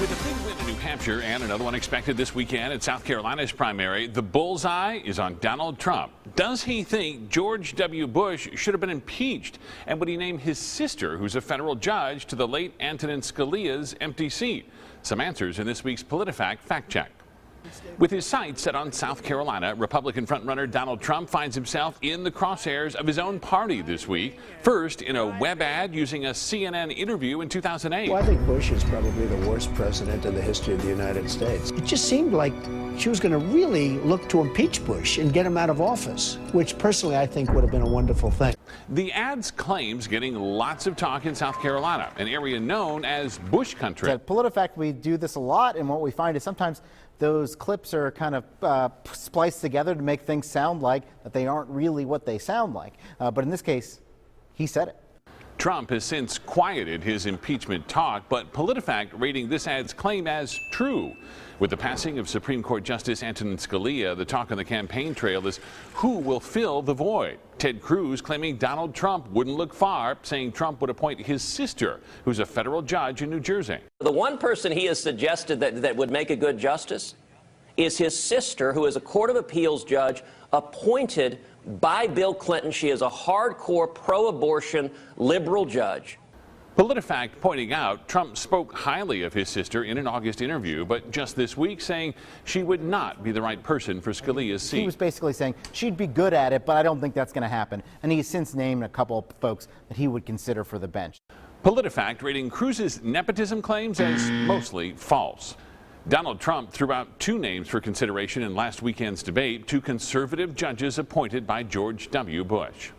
With a big win in New Hampshire and another one expected this weekend at South Carolina's primary, the bullseye is on Donald Trump. Does he think George W. Bush should have been impeached? And would he name his sister, who's a federal judge, to the late Antonin Scalia's empty seat? Some answers in this week's PolitiFact fact check. With his sights set on South Carolina, Republican frontrunner Donald Trump finds himself in the crosshairs of his own party this week. First, in a web ad using a CNN interview in 2008. Well, I think Bush is probably the worst president in the history of the United States. It just seemed like she was going to really look to impeach Bush and get him out of office, which personally I think would have been a wonderful thing. The ad's claims getting lots of talk in South Carolina, an area known as Bush country. At PolitiFact, we do this a lot, and what we find is sometimes those clips are kind of spliced together to make things sound like that they aren't really what they sound like. But in this case, he said it. Trump has since quieted his impeachment talk, but PolitiFact rating this ad's claim as true. With the passing of Supreme Court Justice Antonin Scalia, the talk on the campaign trail is who will fill the void. Ted Cruz claiming Donald Trump wouldn't look far, saying Trump would appoint his sister, who's a federal judge in New Jersey. The one person he has suggested that would make a good justice is his sister, who is a Court of Appeals judge appointed by Bill Clinton. She is a hardcore pro-abortion liberal judge. PolitiFact pointing out Trump spoke highly of his sister in an August interview, but just this week saying she would not be the right person for Scalia's seat. He was basically saying she'd be good at it, but I don't think that's going to happen. And he's since named a couple of folks that he would consider for the bench. PolitiFact rating Cruz's nepotism claims as mostly false. Donald Trump threw out two names for consideration in last weekend's debate, two conservative judges appointed by George W. Bush.